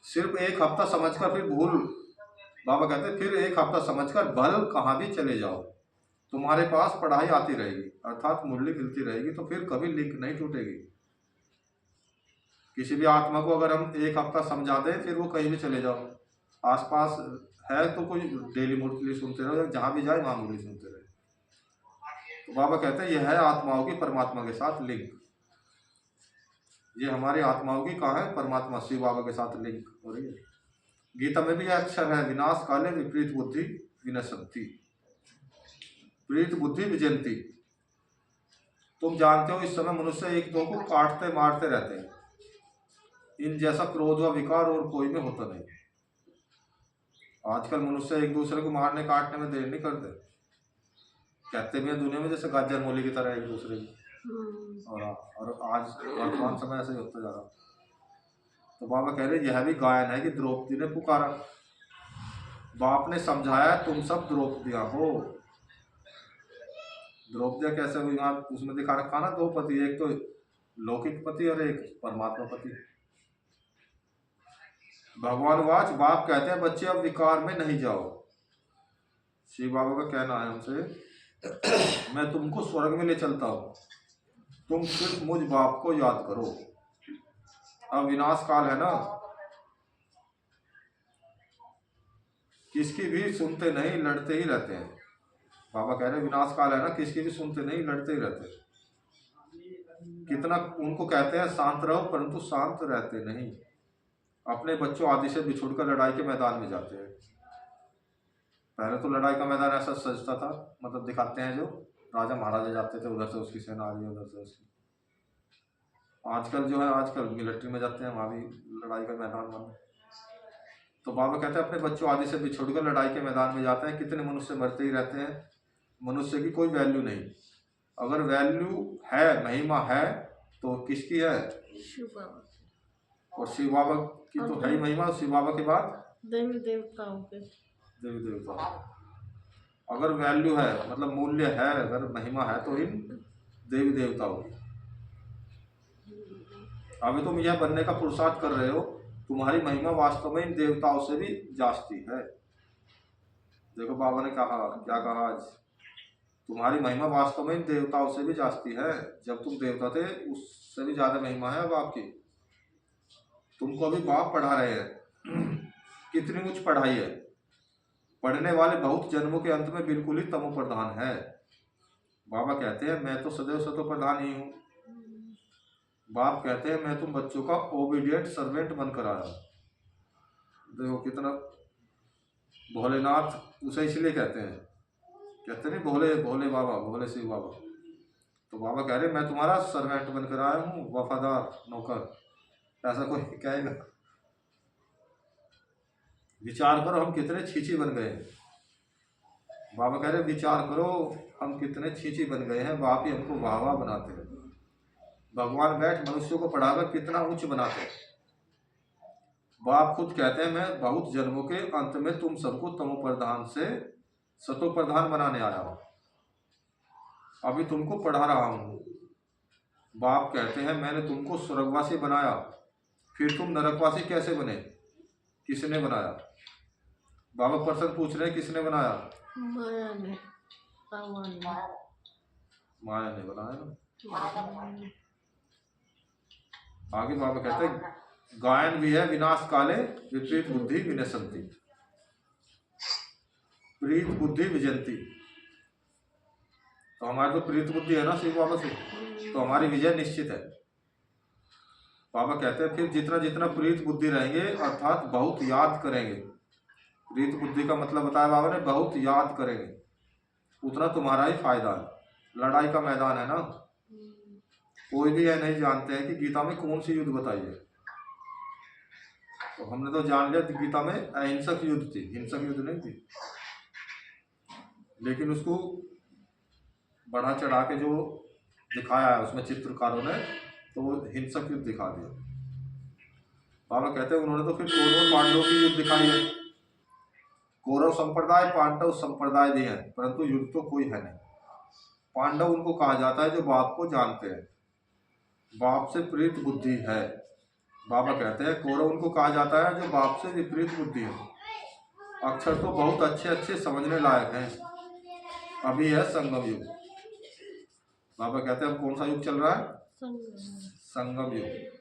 सिर्फ एक हफ्ता समझकर फिर भूल, बाबा कहते हैं फिर एक हफ्ता समझकर भल कहाँ भी चले जाओ, तुम्हारे पास पढ़ाई आती रहेगी अर्थात मुरली मिलती रहेगी, तो फिर कभी लिंक नहीं टूटेगी। किसी भी आत्मा को अगर हम एक हफ्ता समझा दें, फिर वो कहीं भी चले जाओ, आसपास है तो कोई डेली मुरली सुनते रहो, या जहाँ भी जाए वहाँ मुरली सुनते रहे। तो बाबा कहते हैं यह है आत्माओं की परमात्मा के साथ लिंक। ये हमारी आत्माओं की कहाँ है, परमात्मा शिव बाबा के साथ लिंक हो रही है। गीता में भी यह अक्षर है, विनाश काले विपरीत बुद्धि विनशंति, प्रीत बुद्धि विजयंती। तुम जानते हो इस समय मनुष्य एक दो को काटते मारते रहते हैं, इन जैसा क्रोध व विकार और कोई में होता नहीं। आजकल मनुष्य एक दूसरे को मारने काटने में देर नहीं करते, कहते भी हैं दुनिया में जैसे गाजर मूली की तरह एक दूसरे को, और आज वर्तमान समय ऐसे ही होता जा रहा। तो बाबा कह रहे यह भी गायन है कि द्रौपदी ने पुकारा, बाप ने समझाया तुम सब द्रौपदियां हो। द्रौपदियां कैसे हुई, वहां उसमें दिखा रखा ना दो पति, एक तो लौकिक पति और एक परमात्मा पति। भगवान वाच, बाप कहते हैं बच्चे अब विकार में नहीं जाओ। शिव बाबा का कहना है हमसे, मैं तुमको स्वर्ग में ले चलता हूँ, तुम सिर्फ मुझ बाप को याद करो। अब विनाश काल है ना, किसकी भी सुनते नहीं, लड़ते ही रहते हैं। बाबा कह रहे विनाश काल है ना, किसकी भी सुनते नहीं, लड़ते ही रहते हैं। कितना उनको कहते हैं शांत रहो, परंतु शांत रहते नहीं। अपने बच्चों आदि से बिछुड़कर लड़ाई के मैदान में जाते हैं। पहले तो लड़ाई का मैदान ऐसा सजता था, मतलब दिखाते हैं जो राजा महाराजा जाते थे, उधर से उसकी सेना आ रही है, उधर से उसकी। आजकल जो है, आजकल मिलिट्री में जाते हैं, वहाँ भी लड़ाई का मैदान बना। तो बाबा कहते हैं अपने बच्चों आदि से बिछुड़कर लड़ाई के मैदान में जाते हैं। कितने मनुष्य मरते ही रहते हैं, मनुष्य की कोई वैल्यू नहीं। अगर वैल्यू है, महिमा है, तो किसकी है, शिव बाबा। और शिव बाबा की तो है ही महिमा। शिव बाबा के बाद देवी देवताओं के, देवी देवता। अगर वैल्यू है, मतलब मूल्य है, अगर महिमा है, तो इन देवी देवताओं की। अभी तुम यह बनने का पुरुषार्थ कर रहे हो, तुम्हारी महिमा वास्तव में इन देवताओं से भी जास्ती है। देखो बाबा ने कहा, क्या कहा आज, तुम्हारी महिमा वास्तव में इन देवताओं से भी जास्ती है। जब तुम देवता थे उससे भी ज्यादा महिमा है अब आपकी। तुमको अभी बाप पढ़ा रहे हैं, कितनी उच्च पढ़ाई है। पढ़ने वाले बहुत जन्मों के अंत में बिल्कुल ही तमो प्रधान है। बाबा कहते हैं मैं तो सदैव सतो प्रधान ही हूँ। बाप कहते हैं मैं तुम बच्चों का ओबीडियंट सर्वेंट बनकर आया। देखो कितना भोलेनाथ उसे इसलिए कहते हैं, कहते नहीं भोले भोले बाबा, भोले शिव बाबा। तो बाबा कह रहे मैं तुम्हारा सर्वेंट बनकर आया हूँ, वफादार नौकर। ऐसा कोई कहेगा? विचार करो हम कितने छींची बन गए हैं। बाबा कह रहे विचार करो हम कितने छींची बन गए हैं, बाप ही हमको वाह वाह बनाते हैं। भगवान बैठ मनुष्यों को पढ़ाकर कितना उच्च बनाते हैं। बाप खुद कहते हैं मैं बहुत जन्मों के अंत में तुम सबको तमो प्रधान से सतो प्रधान बनाने आया हूं, अभी तुमको पढ़ा रहा हूं। बाप कहते हैं मैंने तुमको स्वर्गवासी बनाया, फिर तुम नरकवासी कैसे बने, किसने बनाया? बाबा प्रश्न पूछ रहे हैं किसने बनाया? माया ने, माया ने बनाया ना। आगे बाबा कहते हैं गायन भी है, विनाश काले विपरीत बुद्धि विनशंति, प्रीत बुद्धि विजयंती। तो हमारी तो प्रीत बुद्धि है ना शिव बाबा से, तो हमारी विजय निश्चित है। बाबा कहते हैं फिर जितना जितना प्रीत बुद्धि रहेंगे, अर्थात बहुत याद करेंगे। प्रीत बुद्धि का मतलब बताया बाबा ने, बहुत याद करेंगे, उतना तुम्हारा ही फायदा है। लड़ाई का मैदान है ना, कोई भी यह नहीं जानते हैं कि गीता में कौन सी युद्ध बताई है। तो हमने तो जान लिया गीता में अहिंसक युद्ध थी, हिंसक युद्ध नहीं थी। लेकिन उसको बढ़ा चढ़ा के जो दिखाया है उसमें चित्रकारों ने, तो वो हिंसक युद्ध दिखा दिया। बाबा कहते हैं उन्होंने तो फिर कौरव पांडवों की युद्ध दिखाई है। कौरव संप्रदाय पांडव संप्रदाय भी है, परंतु युद्ध तो कोई है नहीं। पांडव उनको कहा जाता है जो बाप को जानते हैं, बाप से प्रीत बुद्धि है। बाबा कहते हैं कौरव उनको कहा जाता है जो बाप से विपरीत बुद्धि है। अक्षर तो बहुत अच्छे अच्छे समझने लायक हैं। अभी है संगम युग। बाबा कहते हैं अब कौन सा युग चल रहा है? संगम। संगम युग।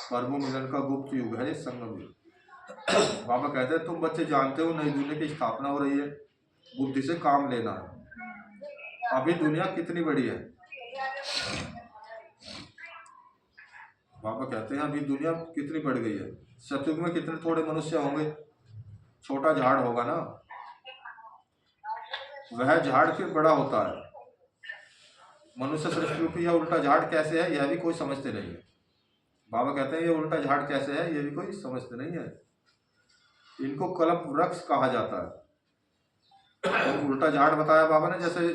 प्रभु मिलन का गुप्त युग है ये संगम युग। बाबा कहते हैं तुम बच्चे जानते हो नई दुनिया की स्थापना हो रही है, बुद्धि से काम लेना है। अभी दुनिया कितनी बड़ी है? बाबा कहते हैं अभी दुनिया कितनी बढ़ गई है। सतयुग में कितने थोड़े मनुष्य होंगे, छोटा झाड़ होगा ना, वह झाड़ फिर बड़ा होता है। मनुष्य सृष्टि रूपी यह उल्टा झाड़ कैसे है यह भी कोई समझते नहीं है। बाबा कहते हैं ये उल्टा झाड़ कैसे है ये भी कोई समझते नहीं है। इनको कल्प वृक्ष कहा जाता है। तो उल्टा झाड़ बताया बाबा ने, जैसे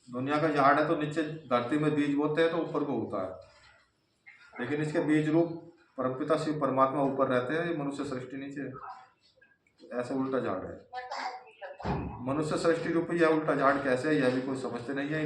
दुनिया का झाड़ है तो नीचे धरती में बीज बोते हैं तो ऊपर को उगता है, लेकिन इसके बीज रूप परमपिता शिव परमात्मा ऊपर रहते हैं, ये मनुष्य सृष्टि नीचे। ऐसा उल्टा झाड़ है। मनुष्य सृष्टि रूपी यह उल्टा झाड़ कैसे है यह भी कोई समझते नहीं है।